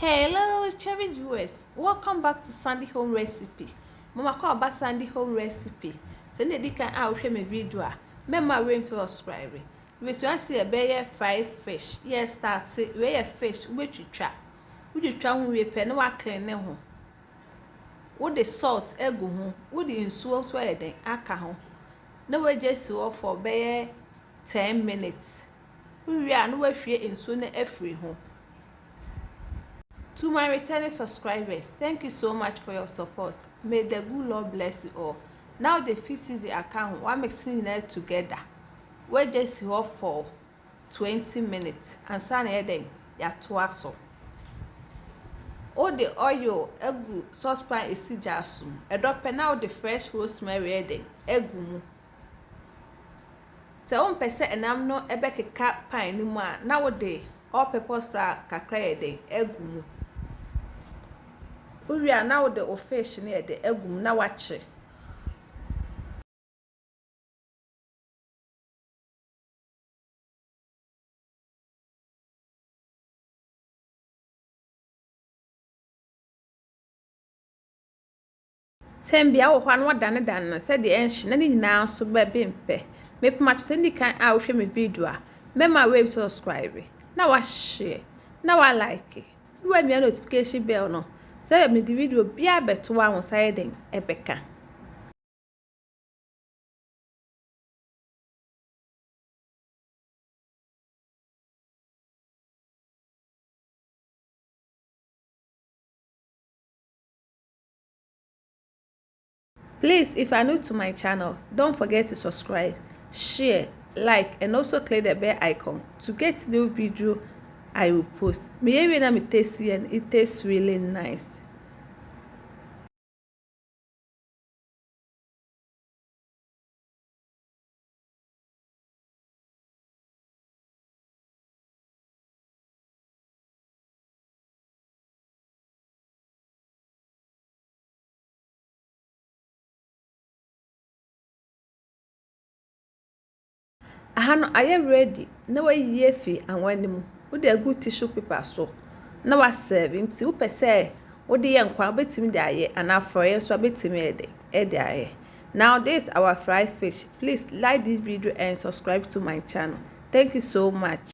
Hello cherished viewers, welcome back to Sandy Home Recipe. Mama call about Sandy Home Recipe. Send the can out share my video. Remember to subscribe. We want see a bear fried fish. Yes, start it. We a fish which you try. We try when we pen no clean ho. With the salt egg ho. With the insuo so then aka ho. No we just for bear 10 minutes. We are no we free insuo na free ho. To my returning subscribers, thank you so much for your support. May the good Lord bless you all. Now the fish is the account. One mixing it together. We just here for 20 minutes and san eden ya toaso. All the oil egu saucepan is jasum. A drop now the fresh rosemary eden egu mu. So on pese enam no ebe keka pan ni mu a now the all purpose flour kakra eden egu mu. We are now the fish near the egum na wache. Tembia wo hwan wa dane dan se de enhye na ni nyina so ba bempe. Me pma to sendi kan a wo hwe me video a. Mema we subscribe. Na wa share. Na wa like. We mi notification bell no. Say me the video bia beto wa won side den ebeka. Please, if you are new to my channel, don't forget to subscribe, share, like, and also click the bell icon to get new video I will post. Me tasty and it tastes really nice. Ahano aye ready na wa yefi anwanim wo de agu tissue paper so na wa serve nti wo pese wo de ye nkwa betimi de aye ana froye so betimi de aye. Now this our fried fish. Please like this video and subscribe to my channel. Thank you so much.